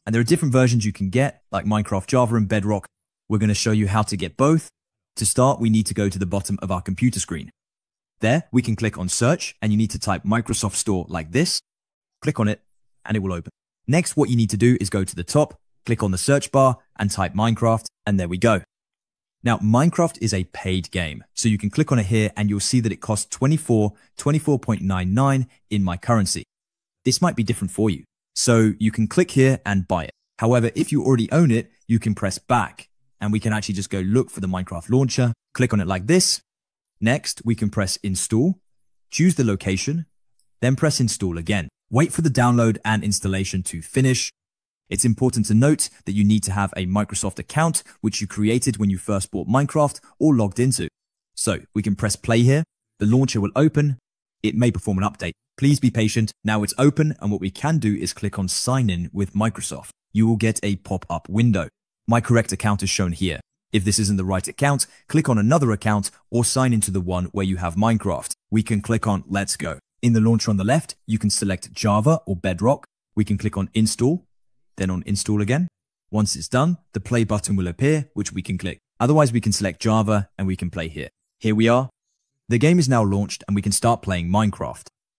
And there are different versions you can get, like Minecraft Java and Bedrock. We're going to show you how to get both. To start, we need to go to the bottom of our computer screen. There, we can click on search, and you need to type Microsoft Store like this. Click on it, and it will open. Next, what you need to do is go to the top, click on the search bar, and type Minecraft, and there we go. Now, Minecraft is a paid game, so you can click on it here, and you'll see that it costs 24.99 in my currency. This might be different for you, so you can click here and buy it. However, if you already own it, you can press back, and we can actually just go look for the Minecraft launcher, click on it like this. Next, we can press install, choose the location, then press install again. Wait for the download and installation to finish. It's important to note that you need to have a Microsoft account, which you created when you first bought Minecraft or logged into. So we can press play here. The launcher will open. It may perform an update. Please be patient. Now it's open, and what we can do is click on sign in with Microsoft. You will get a pop-up window. My correct account is shown here. If this isn't the right account, click on another account or sign into the one where you have Minecraft. We can click on Let's Go. In the launcher on the left, you can select Java or Bedrock. We can click on Install, then on Install again. Once it's done, the play button will appear, which we can click. Otherwise, we can select Java and we can play here. Here we are. The game is now launched and we can start playing Minecraft.